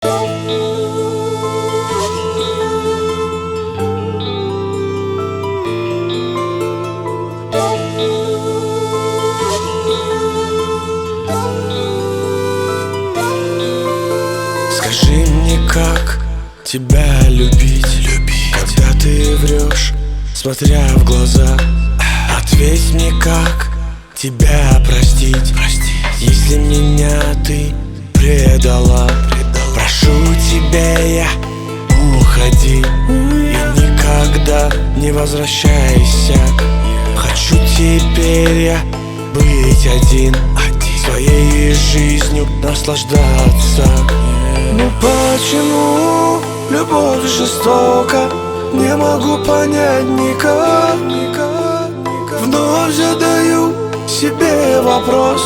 Скажи мне, как тебя любить, когда ты врешь, смотря в глаза. Ответь мне, как тебя простить, если меня ты предала. Прошу тебя, я уходи и никогда не возвращайся. Хочу теперь я быть один, своей жизнью наслаждаться. Ну почему любовь жестока? Не могу понять никак. Вновь задаю себе вопрос: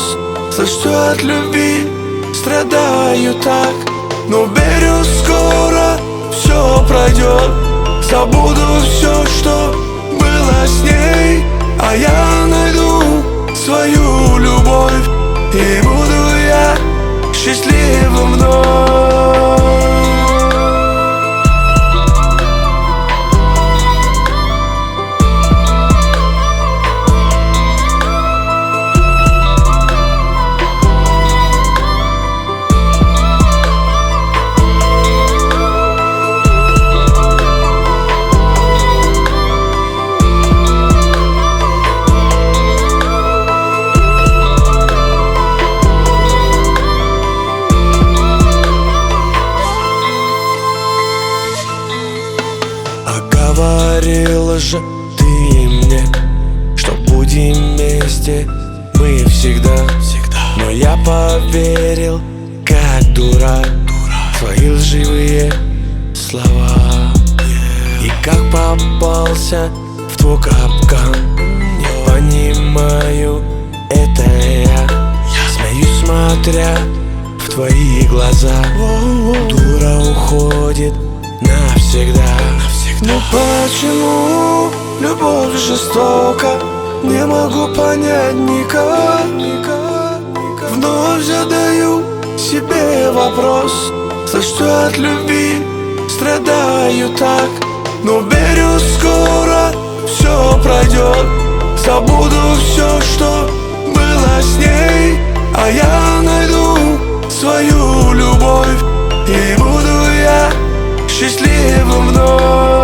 за что от любви страдаю так? Но верю, скоро все пройдет. Забуду все, что было с ней, а я найду свою любовь, и буду я счастливым вновь. Говорила же ты мне, что будем вместе мы всегда. Но я поверил, как дурак, в твои лживые слова. И как попался в твой капкан, не понимаю, это я. Смеюсь, смотря в твои глаза. Дура уходит навсегда. Ну почему любовь жестока? Не могу понять никак. Вновь задаю себе вопрос: за что от любви страдаю так? Но верю, скоро все пройдет. Забуду все, что было с ней, а я найду свою любовь, и буду я счастливым вновь.